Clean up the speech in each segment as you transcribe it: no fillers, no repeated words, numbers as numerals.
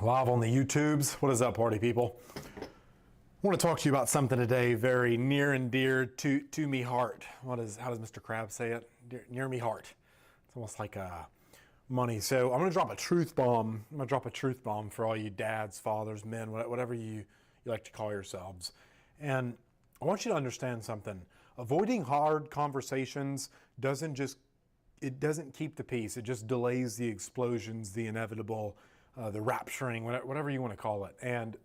Live on the YouTubes. What is up, party people? I want to talk to you about something today very near and dear to me heart. How does Mr. Krabs say it? Near me heart. It's almost like money. So I'm going to drop a truth bomb. I'm going to drop a truth bomb for all you dads, fathers, men, whatever you like to call yourselves. And I want you to understand something. Avoiding hard conversations doesn't keep the peace. It just delays the explosions, the inevitable, the rapturing, whatever you want to call it. And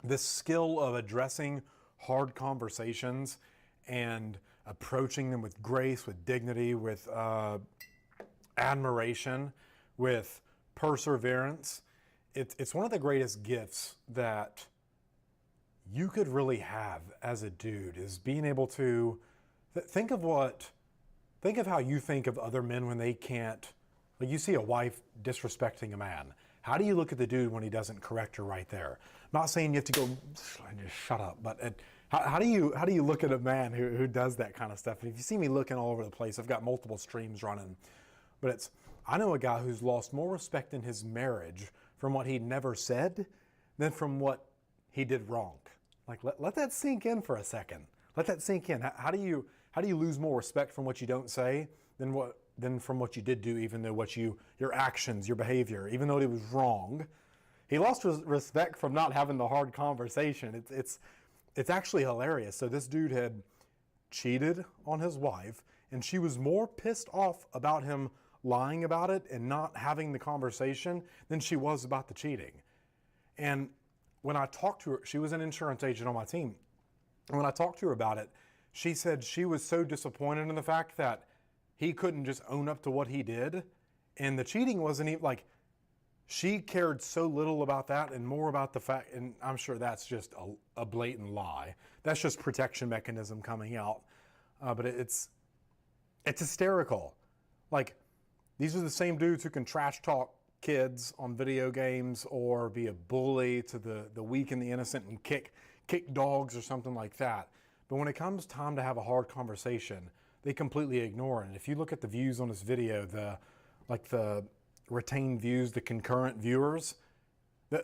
this skill of addressing hard conversations and approaching them with grace, with dignity, with admiration, with perseverance, it's one of the greatest gifts that you could really have as a dude, is being able to think of how you think of other men when they can't. Like, you see a wife disrespecting a man. How do you look at the dude when he doesn't correct her right there? I'm not saying you have to go and just shut up, but how do you look at a man who does that kind of stuff? And if you see me looking all over the place, I've got multiple streams running, but I know a guy who's lost more respect in his marriage from what he never said than from what he did wrong. Like, let that sink in for a second. Let that sink in. How do you lose more respect from what you don't say than from what you did do, even though your actions, your behavior, even though it was wrong? He lost respect from not having the hard conversation. It's actually hilarious. So this dude had cheated on his wife, and she was more pissed off about him lying about it and not having the conversation than she was about the cheating. And when I talked to her, she was an insurance agent on my team. And when I talked to her about it, she said she was so disappointed in the fact that he couldn't just own up to what he did. And the cheating wasn't even like, she cared so little about that and more about the fact, and I'm sure that's just a blatant lie. That's just protection mechanism coming out. But it's hysterical. Like, these are the same dudes who can trash talk kids on video games or be a bully to the weak and the innocent and kick dogs or something like that. But when it comes time to have a hard conversation, they completely ignore it. And if you look at the views on this video, the retained views, the concurrent viewers,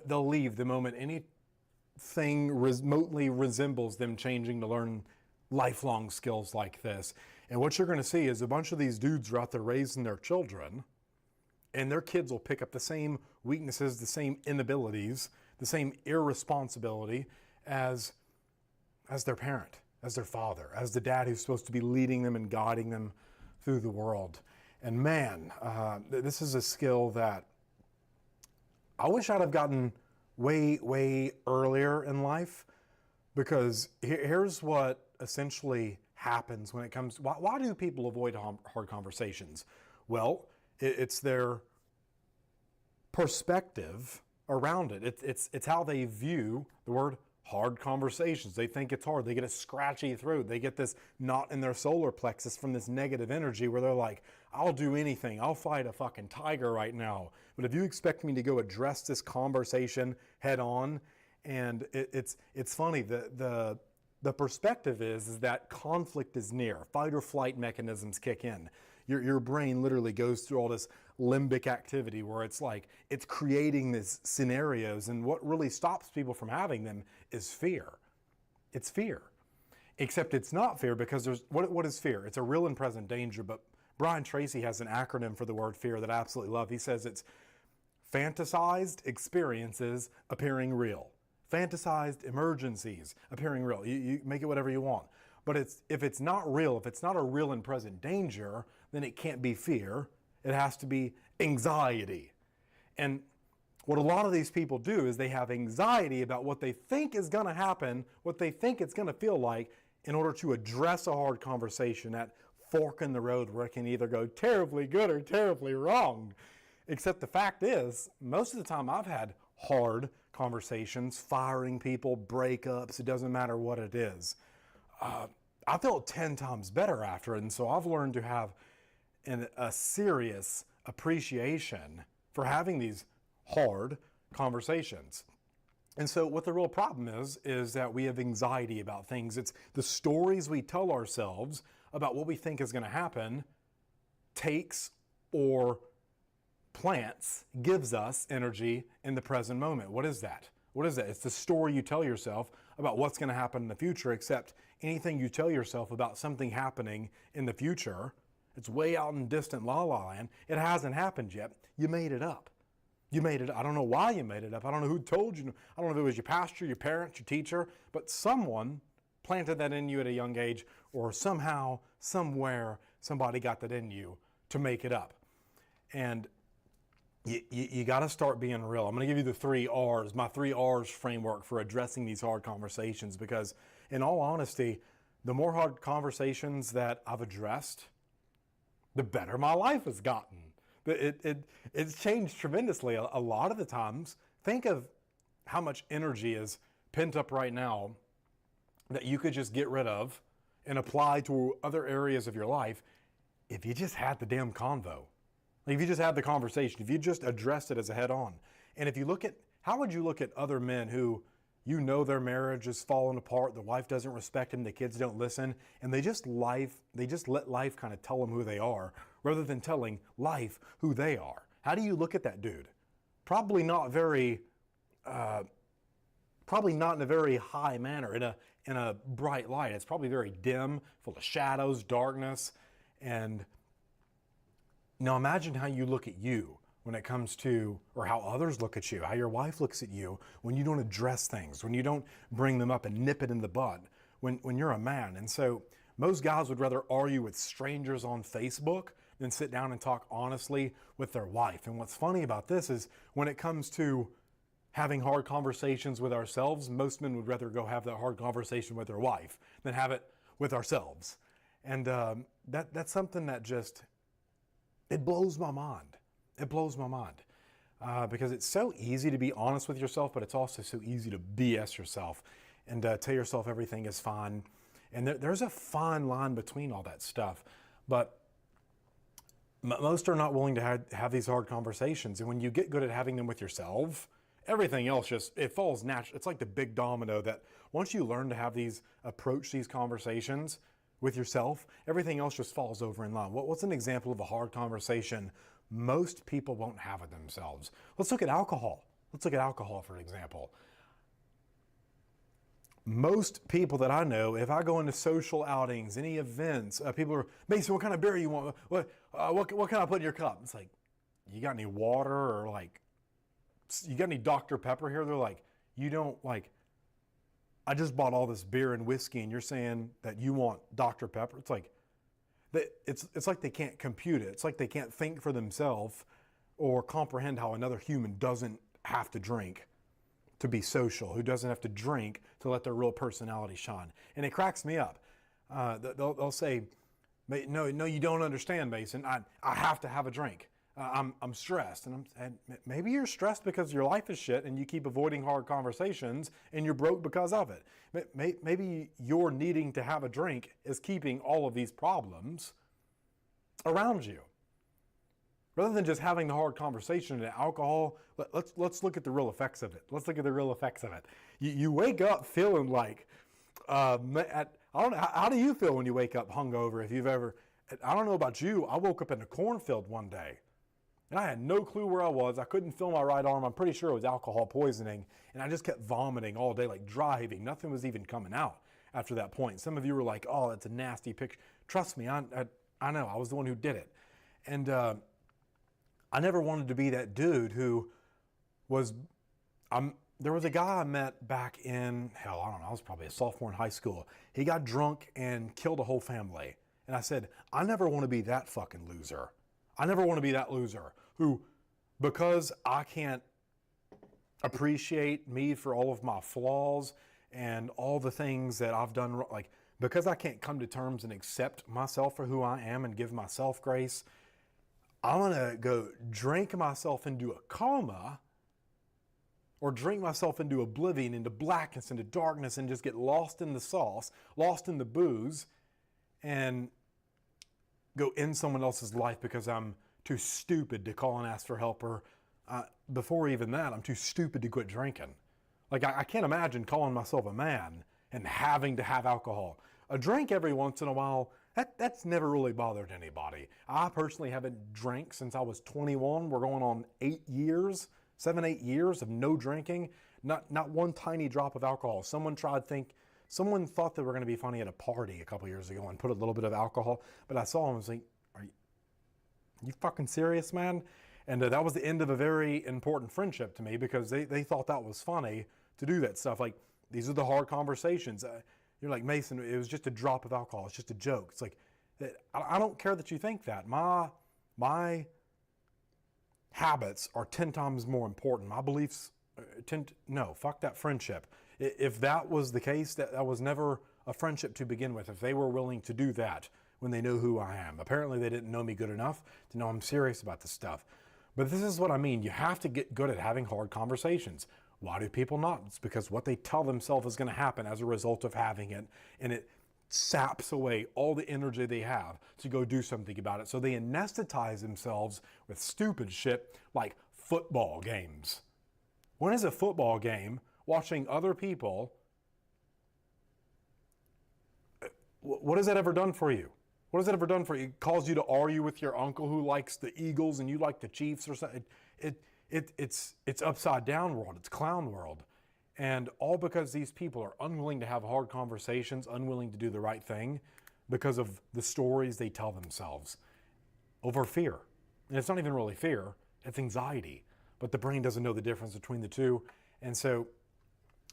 they'll leave the moment anything remotely resembles them changing to learn lifelong skills like this. And what you're going to see is a bunch of these dudes are out there raising their children, and their kids will pick up the same weaknesses, the same inabilities, the same irresponsibility as their parent, as their father, as the dad who's supposed to be leading them and guiding them through the world. And man, this is a skill that I wish I'd have gotten way, way earlier in life, because here's what essentially happens when it comes. Why do people avoid hard conversations? Well, it's their perspective around it. It's how they view the word hard conversations. They think it's hard. They get a scratchy throat. They get this knot in their solar plexus from this negative energy where they're like, I'll do anything. I'll fight a fucking tiger right now. But if you expect me to go address this conversation head on, and it's funny, the perspective is that conflict is near. Fight or flight mechanisms kick in. Your brain literally goes through all this limbic activity where it's like, it's creating these scenarios, and what really stops people from having them is fear. It's fear. Except it's not fear, because what is fear? It's a real and present danger, but Brian Tracy has an acronym for the word fear that I absolutely love. He says it's fantasized experiences appearing real. Fantasized emergencies appearing real. You make it whatever you want. But if it's not real, if it's not a real and present danger, then it can't be fear. It has to be anxiety. And what a lot of these people do is they have anxiety about what they think is going to happen, what they think it's going to feel like, in order to address a hard conversation, that fork in the road where it can either go terribly good or terribly wrong. Except the fact is, most of the time I've had hard conversations, firing people, breakups, it doesn't matter what it is. I felt 10 times better after it, and so I've learned to have a serious appreciation for having these hard conversations. And so what the real problem is that we have anxiety about things. It's the stories we tell ourselves about what we think is going to happen takes or plants gives us energy in the present moment. What is that? What is that? It's the story you tell yourself about what's going to happen in the future, except anything you tell yourself about something happening in the future, it's way out in distant la la land. It hasn't happened yet. You made it up. You made it. I don't know why you made it up. I don't know who told you. I don't know if it was your pastor, your parents, your teacher, but someone planted that in you at a young age, or somehow, somewhere, somebody got that in you to make it up. And you got to start being real. I'm going to give you the 3 R's, my 3 R's framework for addressing these hard conversations, because in all honesty, the more hard conversations that I've addressed, the better my life has gotten. It's changed tremendously. A lot of the times, think of how much energy is pent up right now that you could just get rid of and apply to other areas of your life if you just had the damn convo. Like if you just had the conversation, if you just addressed it as a head on. And if you look at, how would you look at other men who, you know, their marriage is falling apart, the wife doesn't respect them, the kids don't listen, and they just let life kind of tell them who they are, rather than telling life who they are. How do you look at that dude? Probably not very, probably not in a very high manner, in a bright light. It's probably very dim, full of shadows, darkness. And now imagine how you look at you when it comes to, or how others look at you, how your wife looks at you when you don't address things, when you don't bring them up and nip it in the bud, when you're a man. And so most guys would rather argue with strangers on Facebook than sit down and talk honestly with their wife. And what's funny about this is when it comes to having hard conversations with ourselves, most men would rather go have that hard conversation with their wife than have it with ourselves. And that's something that just, it blows my mind. It blows my mind because it's so easy to be honest with yourself, but it's also so easy to BS yourself and tell yourself everything is fine. And there's a fine line between all that stuff. But most are not willing to have these hard conversations. And when you get good at having them with yourself, everything else just, it falls natural. It's like the big domino that once you learn to approach these conversations with yourself, everything else just falls over in line. What's an example of a hard conversation most people won't have with themselves? Let's look at alcohol. Let's look at alcohol for an example. Most people that I know, if I go into social outings, any events, people are, Mason, what kind of beer you want? What can I put in your cup? It's like, you got any water, or like, you got any Dr. Pepper here? They're like, you don't, like, I just bought all this beer and whiskey and you're saying that you want Dr. Pepper? It's like, it's like they can't compute it. It's like they can't think for themselves or comprehend how another human doesn't have to drink to be social, who doesn't have to drink to let their real personality shine. And it cracks me up. They'll say, no, you don't understand, Mason. I have to have a drink. I'm stressed. And maybe you're stressed because your life is shit and you keep avoiding hard conversations and you're broke because of it. Maybe your needing to have a drink is keeping all of these problems around you. Rather than just having the hard conversation and alcohol, let's look at the real effects of it. Let's look at the real effects of it. You wake up feeling like, I don't know, how do you feel when you wake up hungover? If you've ever, I don't know about you, I woke up in a cornfield one day and I had no clue where I was. I couldn't feel my right arm. I'm pretty sure it was alcohol poisoning. And I just kept vomiting all day, like dry heaving. Nothing was even coming out after that point. Some of you were like, oh, that's a nasty picture. Trust me, I know, I was the one who did it. And I never wanted to be that dude who was, there was a guy I met back in, hell, I don't know, I was probably a sophomore in high school. He got drunk and killed a whole family. And I said, I never want to be that fucking loser. I never want to be that loser who, because I can't appreciate me for all of my flaws and all the things that I've done wrong, like, because I can't come to terms and accept myself for who I am and give myself grace, I'm going to go drink myself into a coma or drink myself into oblivion, into blackness, into darkness, and just get lost in the sauce, lost in the booze, and go end someone else's life because I'm too stupid to call and ask for help, or before even that, I'm too stupid to quit drinking. Like, I can't imagine calling myself a man and having to have alcohol. A drink every once in a while, That's never really bothered anybody. I personally haven't drank since I was 21. We're going on 8 years, 7, 8 years of no drinking. Not one tiny drop of alcohol. Someone thought they were going to be funny at a party a couple years ago and put a little bit of alcohol. But I saw them and was like, are you fucking serious, man? And that was the end of a very important friendship to me, because they thought that was funny to do that stuff. Like, these are the hard conversations. You're like, Mason, it was just a drop of alcohol. It's just a joke. It's like, I don't care that you think that. My habits are 10 times more important. My beliefs, no, fuck that friendship. If that was the case, that was never a friendship to begin with. If they were willing to do that when they know who I am. Apparently they didn't know me good enough to know I'm serious about this stuff. But this is what I mean. You have to get good at having hard conversations. Why do people not? It's because what they tell themselves is going to happen as a result of having it, and it saps away all the energy they have to go do something about it. So they anesthetize themselves with stupid shit like football games. When is a football game watching other people? What has that ever done for you? What has that ever done for you? It caused you to argue with your uncle who likes the Eagles and you like the Chiefs or something. It's upside down world. It's clown world. And all because these people are unwilling to have hard conversations, unwilling to do the right thing because of the stories they tell themselves over fear. And it's not even really fear, it's anxiety. But the brain doesn't know the difference between the two. And so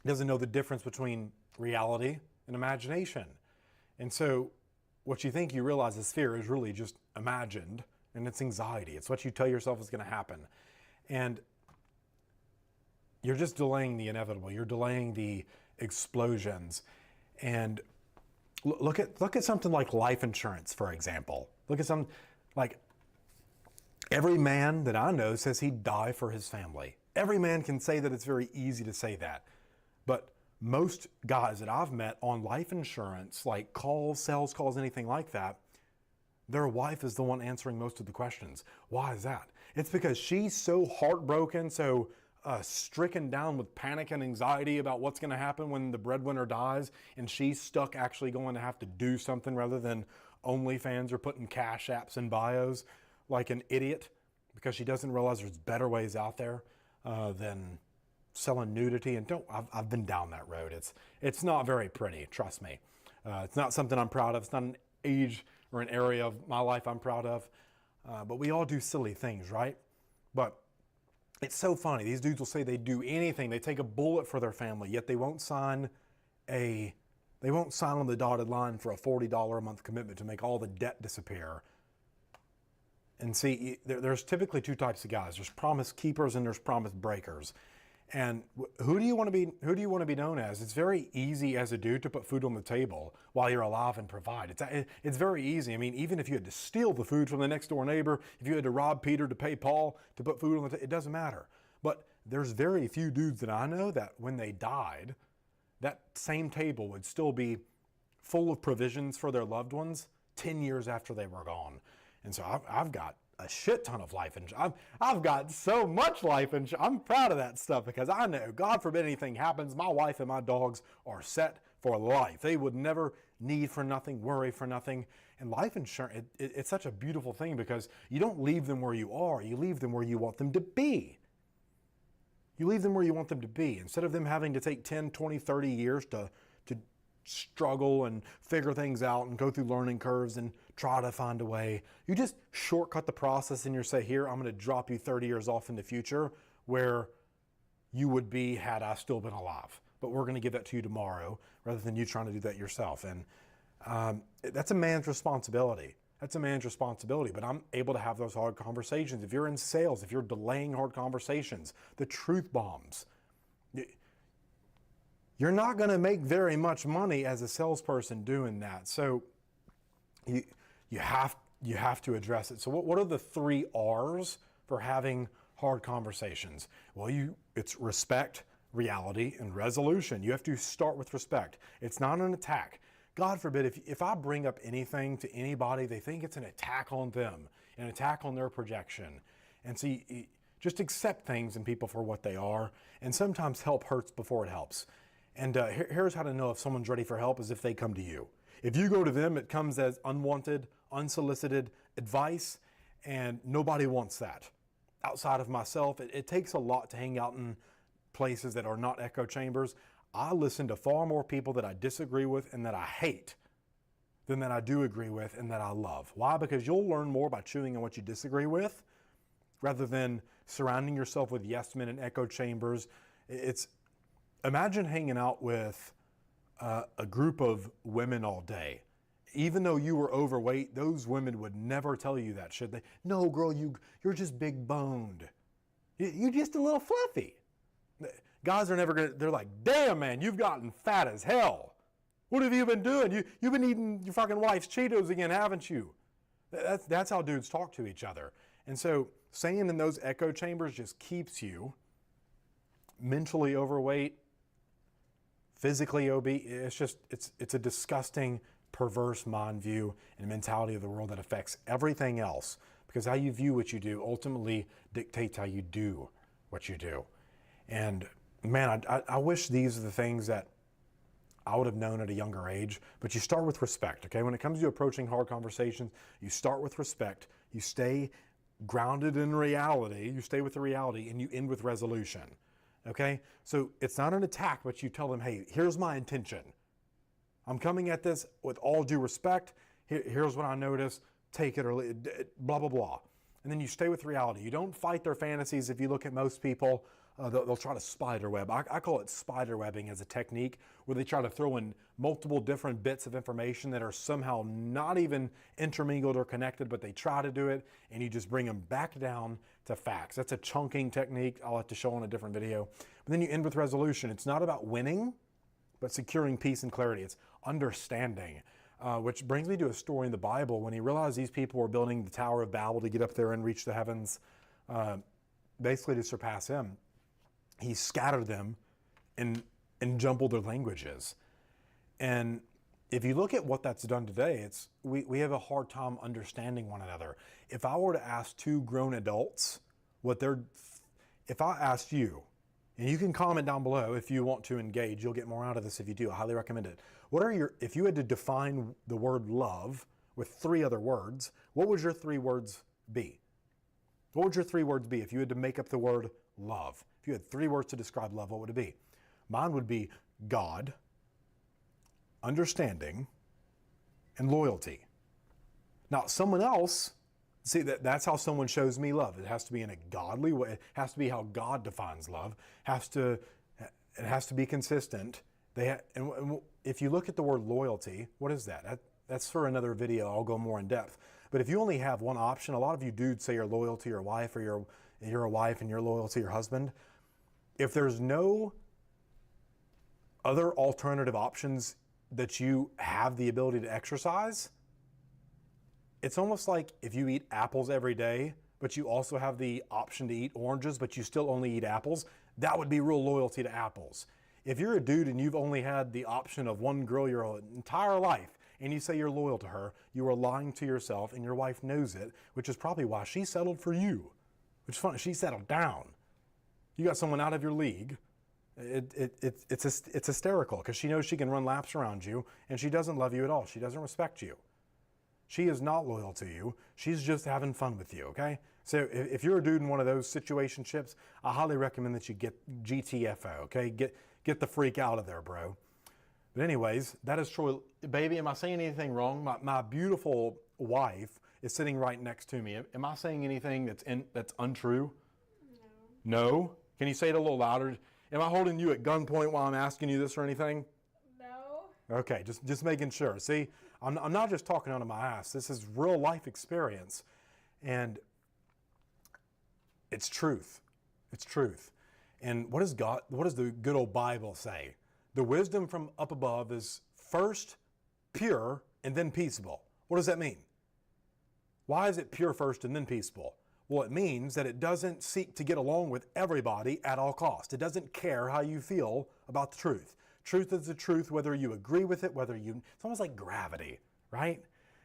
it doesn't know the difference between reality and imagination. And so what you think you realize is fear is really just imagined, and it's anxiety. It's what you tell yourself is going to happen. And you're just delaying the inevitable. You're delaying the explosions. And look at something like life insurance, for example. Look at something like, every man that I know says he'd die for his family. Every man can say that. It's very easy to say that. But most guys that I've met on life insurance, like calls, sales calls, anything like that, their wife is the one answering most of the questions. Why is that? It's because she's so heartbroken, so stricken down with panic and anxiety about what's going to happen when the breadwinner dies, and she's stuck actually going to have to do something rather than OnlyFans or putting cash apps in bios like an idiot, because she doesn't realize there's better ways out there than selling nudity. And I've been down that road. It's not very pretty, trust me. It's not something I'm proud of. It's not an age or an area of my life I'm proud of. But we all do silly things, right? But it's so funny. These dudes will say they do anything. They take a bullet for their family, yet they won't sign on the dotted line for a $40 a month commitment to make all the debt disappear. And see, there's typically two types of guys. There's promise keepers and there's promise breakers. And who do you want to be known as? It's very easy as a dude to put food on the table while you're alive and provide. It's very easy. I mean, even if you had to steal the food from the next door neighbor, if you had to rob Peter to pay Paul to put food on the table, it doesn't matter. But there's very few dudes that I know that when they died, that same table would still be full of provisions for their loved ones 10 years after they were gone. And so I've got a shit ton of life insurance. I've got so much life insurance. I'm proud of that stuff because I know, God forbid anything happens, my wife and my dogs are set for life. They would never need for nothing, worry for nothing. And life insurance, it's such a beautiful thing because you don't leave them where you are. You leave them where you want them to be. You leave them where you want them to be. Instead of them having to take 10, 20, 30 years to struggle and figure things out and go through learning curves and try to find a way. You just shortcut the process and you say, here, I'm going to drop you 30 years off in the future where you would be had I still been alive. But we're going to give that to you tomorrow rather than you trying to do that yourself. And that's a man's responsibility. That's a man's responsibility. But I'm able to have those hard conversations. If you're in sales, if you're delaying hard conversations, the truth bombs. You're not going to make very much money as a salesperson doing that. So you have to address it. So what are the 3 R's for having hard conversations? Well, it's respect, reality, and resolution. You have to start with respect. It's not an attack. God forbid, if I bring up anything to anybody, they think it's an attack on them, an attack on their projection. And so just accept things and people for what they are. And sometimes help hurts before it helps. And here's how to know if someone's ready for help is if they come to you. If you go to them, it comes as unwanted, unsolicited advice, and nobody wants that. Outside of myself, it takes a lot to hang out in places that are not echo chambers. I listen to far more people that I disagree with and that I hate than that I do agree with and that I love. Why? Because you'll learn more by chewing on what you disagree with rather than surrounding yourself with yes men and echo chambers. Imagine hanging out with a group of women all day. Even though you were overweight, those women would never tell you that, should they? No, girl, you're just big boned. You're just a little fluffy. Guys are never gonna, they're like, damn man, you've gotten fat as hell. What have you been doing? You've been eating your fucking wife's Cheetos again, haven't you? That's how dudes talk to each other. And so staying in those echo chambers just keeps you mentally overweight, physically obese. It's a disgusting, perverse mind view and mentality of the world that affects everything else, because how you view what you do ultimately dictates how you do what you do. And man, I wish these are the things that I would have known at a younger age, but you start with respect, okay? When it comes to approaching hard conversations, you start with respect, you stay grounded in reality, you stay with the reality, and you end with resolution, okay? So it's not an attack, but you tell them, hey, here's my intention. I'm coming at this with all due respect. Here's what I notice. Take it or leave it, blah, blah, blah. And then you stay with reality. You don't fight their fantasies. If you look at most people, they'll try to spider web. I call it spider webbing as a technique where they try to throw in multiple different bits of information that are somehow not even intermingled or connected, but they try to do it, and you just bring them back down to facts. That's a chunking technique I'll have to show on a different video. But then you end with resolution. It's not about winning, but securing peace and clarity. It's understanding, which brings me to a story in the Bible. When he realized these people were building the Tower of Babel to get up there and reach the heavens, basically to surpass him, he scattered them and jumbled their languages. And if you look at what that's done today, we have a hard time understanding one another. If I were to ask two grown adults if I asked you, and you can comment down below if you want to engage, you'll get more out of this if you do. I highly recommend it. If you had to define the word love with 3 other words, what would your 3 words be? What would your 3 words be if you had to make up the word love? If you had 3 words to describe love, what would it be? Mine would be God, understanding, and loyalty. Now, someone else, see, that's how someone shows me love. It has to be in a godly way. It has to be how God defines love. It has to be consistent. And if you look at the word loyalty, what is that? That's for another video. I'll go more in depth. But if you only have one option, a lot of you dudes say you're loyal to your wife, or you're a wife and you're loyal to your husband. If there's no other alternative options that you have the ability to exercise, it's almost like if you eat apples every day, but you also have the option to eat oranges, but you still only eat apples, that would be real loyalty to apples. If you're a dude and you've only had the option of one girl your entire life, and you say you're loyal to her, you are lying to yourself, and your wife knows it, which is probably why she settled for you. Which is funny, she settled down. You got someone out of your league. It's hysterical because she knows she can run laps around you, and she doesn't love you at all. She doesn't respect you. She is not loyal to you. She's just having fun with you, okay? So if you're a dude in one of those situationships, I highly recommend that you get GTFO, okay? Get the freak out of there, bro. But anyways, that is Troy. Baby, am I saying anything wrong? My beautiful wife is sitting right next to me. Am I saying anything that's untrue? No. No? Can you say it a little louder? Am I holding you at gunpoint while I'm asking you this or anything? No. Okay, just making sure. See, I'm not just talking out of my ass. This is real life experience. And it's truth. It's truth. And what does the good old Bible say? The wisdom from up above is first pure and then peaceable. What does that mean? Why is it pure first and then peaceable? Well, it means that it doesn't seek to get along with everybody at all costs. It doesn't care how you feel about the truth. Truth is the truth, whether you agree with it, it's almost like gravity, right?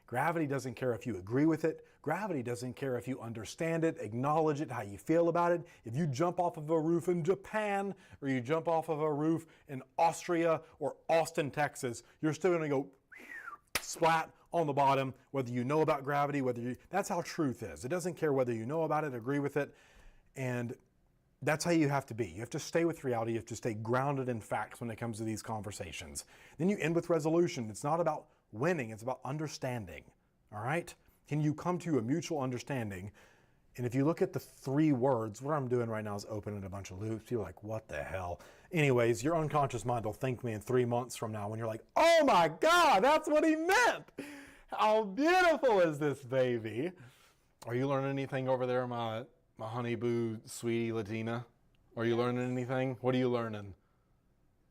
Gravity doesn't care if you agree with it. Gravity doesn't care if you understand it, acknowledge it, how you feel about it. If you jump off of a roof in Japan, or you jump off of a roof in Austria or Austin, Texas, you're still going to go splat on the bottom, whether you know about gravity, that's how truth is. It doesn't care whether you know about it, agree with it, and that's how you have to be. You have to stay with reality. You have to stay grounded in facts when it comes to these conversations. Then you end with resolution. It's not about winning. It's about understanding. All right? Can you come to a mutual understanding? And if you look at the 3 words, what I'm doing right now is opening a bunch of loops. You're like, what the hell? Anyways, your unconscious mind will thank me in 3 months from now when you're like, oh my God, that's what he meant. How beautiful is this baby? Are you learning anything over there, my honey boo, sweetie Latina? Are you learning anything? What are you learning?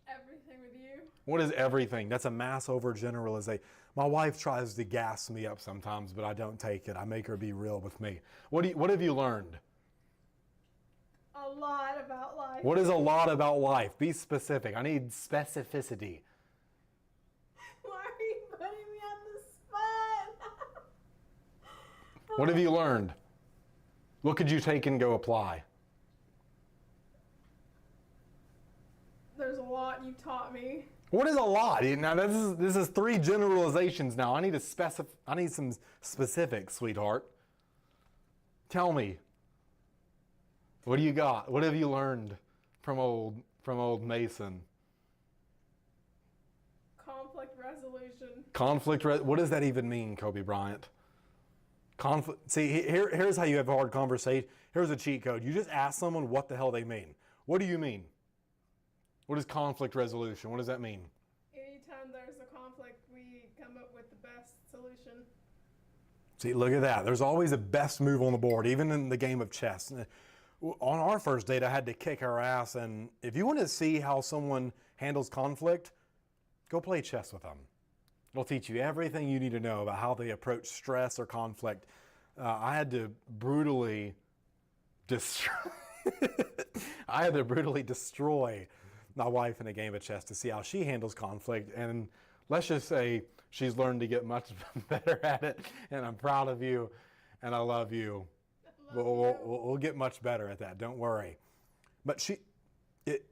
Everything with you. What is everything? That's a mass overgeneralization. My wife tries to gas me up sometimes, but I don't take it. I make her be real with me. What have you learned? A lot about life. What is a lot about life? Be specific. I need specificity. Why are you putting me on the spot? What have you learned? What could you take and go apply? There's a lot you taught me. What is a lot? Now this is 3 generalizations now. I need some specifics, sweetheart. Tell me. What do you got? What have you learned from old Mason? Conflict resolution. What does that even mean, Kobe Bryant? See, here's how you have a hard conversation. Here's a cheat code. You just ask someone what the hell they mean. What do you mean? What is conflict resolution? What does that mean? Anytime there's a conflict, we come up with the best solution. See, look at that. There's always a best move on the board, even in the game of chess. On our first date, I had to kick her ass, and if you want to see how someone handles conflict, go play chess with them. It'll teach you everything you need to know about how they approach stress or conflict. I had to brutally destroy my wife in a game of chess to see how she handles conflict, and let's just say she's learned to get much better at it, and I'm proud of you, and I love you. We'll get much better at that, don't worry. But it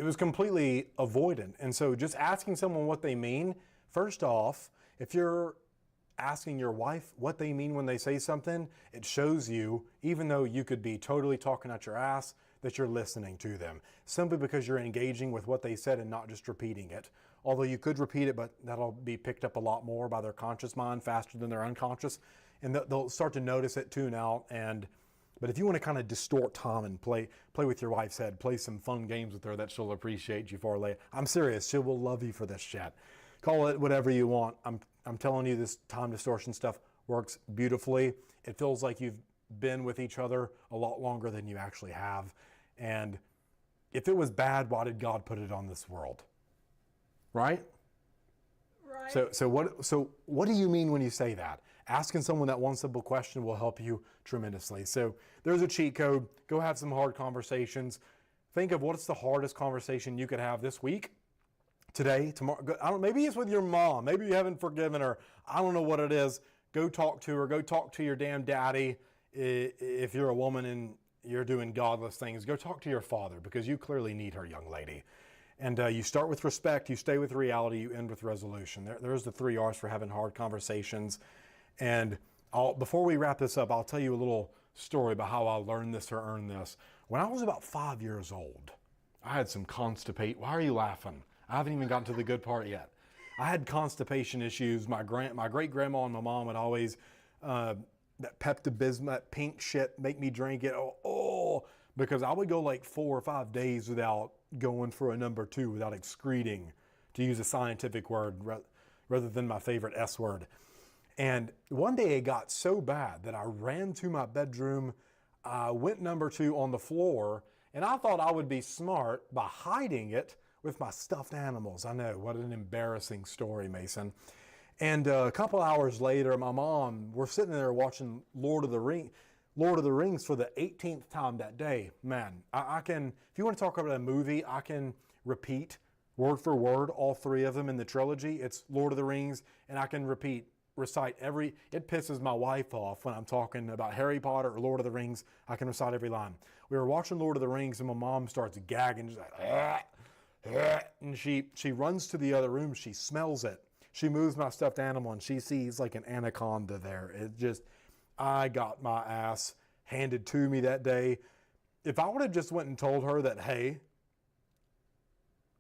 was completely avoidant, and so just asking someone what they mean, first off, if you're asking your wife what they mean when they say something, it shows you, even though you could be totally talking out your ass, that you're listening to them, simply because you're engaging with what they said and not just repeating it. Although you could repeat it, but that'll be picked up a lot more by their conscious mind faster than their unconscious, and they'll start to notice it, tune out. But if you want to kind of distort time and play with your wife's head, play some fun games with her that she'll appreciate you for later. I'm serious, she will love you for this shit. Call it whatever you want. I'm telling you, this time distortion stuff works beautifully. It feels like you've been with each other a lot longer than you actually have. And if it was bad, why did God put it on this world? Right? Right. So what do you mean when you say that? Asking someone that one simple question will help you tremendously. So there's a cheat code. Go have some hard conversations. Think of what's the hardest conversation you could have this week, today, tomorrow. Maybe it's with your mom. Maybe you haven't forgiven her. I don't know what it is. Go talk to her. Go talk to your damn daddy. If you're a woman and you're doing godless things, go talk to your father, because you clearly need her, young lady. And you start with respect, you stay with reality, you end with resolution. There's the 3 R's for having hard conversations. And before we wrap this up, I'll tell you a little story about how I learned this or earned this. When I was about 5 years old, I had some constipation. Why are you laughing? I haven't even gotten to the good part yet. I had constipation issues. My great-grandma and my mom would always, that Pepto-Bismol, that pink shit, make me drink it. Because I would go like 4 or 5 days without going for a number 2, without excreting, to use a scientific word rather than my favorite S word. And one day it got so bad that I ran to my bedroom, went number 2 on the floor, and I thought I would be smart by hiding it with my stuffed animals. I know, what an embarrassing story, Mason. And a couple hours later, my mom, we're sitting there watching Lord of the Rings for the 18th time that day. Man, I can, if you want to talk about a movie, I can repeat word for word all 3 of them in the trilogy. It's Lord of the Rings, and I can recite it pisses my wife off when I'm talking about Harry Potter or Lord of the Rings. I can recite every line. We were watching Lord of the Rings, and my mom starts gagging, just like, and she runs to the other room. She smells it. she moves my stuffed animal and she sees like an anaconda there. It just, I got my ass handed to me that day. If I would have just went and told her that, hey,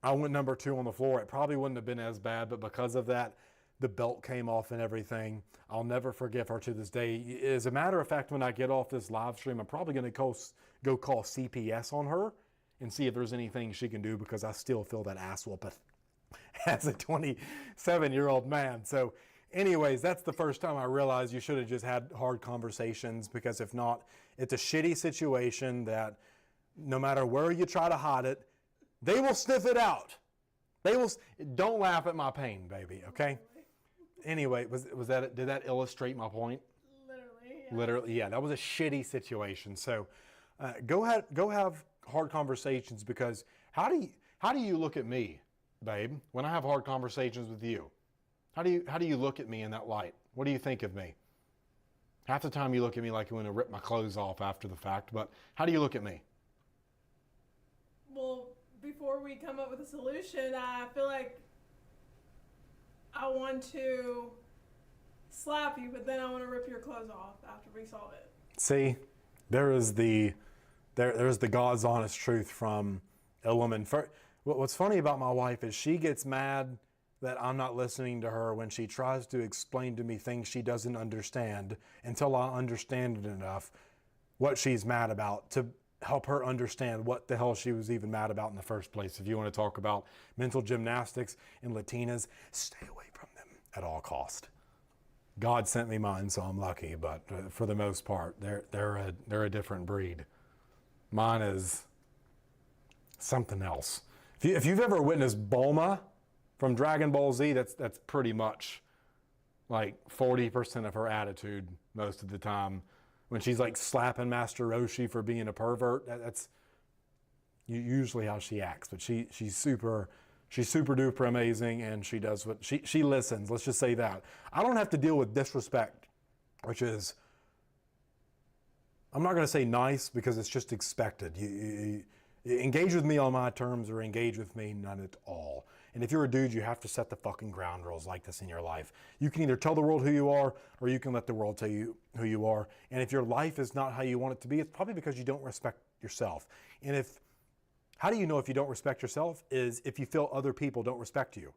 I went number 2 on the floor, it probably wouldn't have been as bad. But because of that, the belt came off and everything. I'll never forgive her to this day. As a matter of fact, when I get off this live stream, I'm probably going to go call CPS on her and see if there's anything she can do, because I still feel that ass whooping as a 27-year-old man. So anyways, that's the first time I realized you should have just had hard conversations, because if not, it's a shitty situation that no matter where you try to hide it, they will sniff it out. Don't laugh at my pain, baby, okay? Anyway, did that illustrate my point? Literally, yeah, that was a shitty situation. So go have hard conversations, because how do you look at me, babe, when I have hard conversations with you? How do you look at me in that light? What do you think of me? Half the time you look at me like you want to rip my clothes off after the fact, but how do you look at me? Well, before we come up with a solution, I feel like I want to slap you, but then I want to rip your clothes off after we solve it. See, there's the God's honest truth from a woman. What's funny about my wife is she gets mad that I'm not listening to her when she tries to explain to me things she doesn't understand, until I understand it enough what she's mad about to help her understand what the hell she was even mad about in the first place. If you want to talk about mental gymnastics and Latinas, stay away from them at all cost. God sent me mine, so I'm lucky, but for the most part, they're a different breed. Mine is something else. If you've ever witnessed Bulma from Dragon Ball Z, that's pretty much like 40% of her attitude most of the time. When she's like slapping Master Roshi for being a pervert, that's usually how she acts. But she's super duper amazing, and she does what she listens. Let's just say that. I don't have to deal with disrespect, which is, I'm not going to say nice, because it's just expected. You engage with me on my terms, or engage with me none at all. And if you're a dude, you have to set the fucking ground rules like this in your life. You can either tell the world who you are, or you can let the world tell you who you are. And if your life is not how you want it to be, it's probably because you don't respect yourself. And how do you know if you don't respect yourself? Is if you feel other people don't respect you,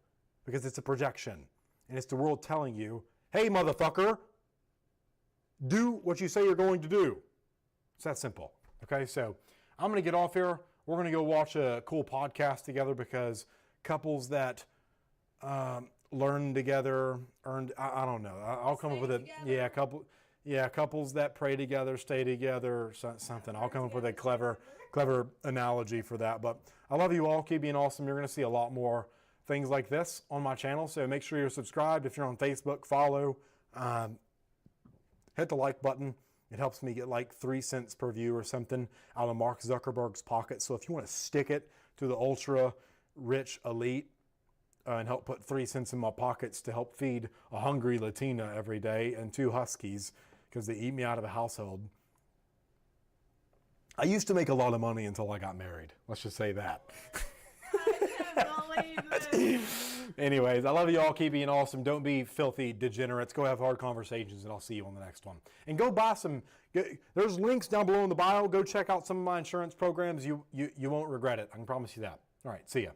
because it's a projection. And it's the world telling you, hey, motherfucker, do what you say you're going to do. It's that simple. Okay, so I'm going to get off here. We're going to go watch a cool podcast together, because couples that learn together, I don't know. I'll come up with it. Yeah, couples that pray together, stay together, something. I'll come up with a clever analogy for that. But I love you all. Keep being awesome. You're going to see a lot more things like this on my channel. So make sure you're subscribed. If you're on Facebook, follow. Hit the like button. It helps me get like 3 cents per view or something out of Mark Zuckerberg's pocket. So if you want to stick it to the ultra rich elite and help put 3 cents in my pockets to help feed a hungry Latina every day and 2 huskies, because they eat me out of a household. I used to make a lot of money until I got married. Let's just say that. I can't believe this. Anyways, I love you all. Keep being awesome. Don't be filthy degenerates. Go have hard conversations, and I'll see you on the next one. And go buy some. There's links down below in the bio. Go check out some of my insurance programs. You won't regret it. I can promise you that. All right. See ya.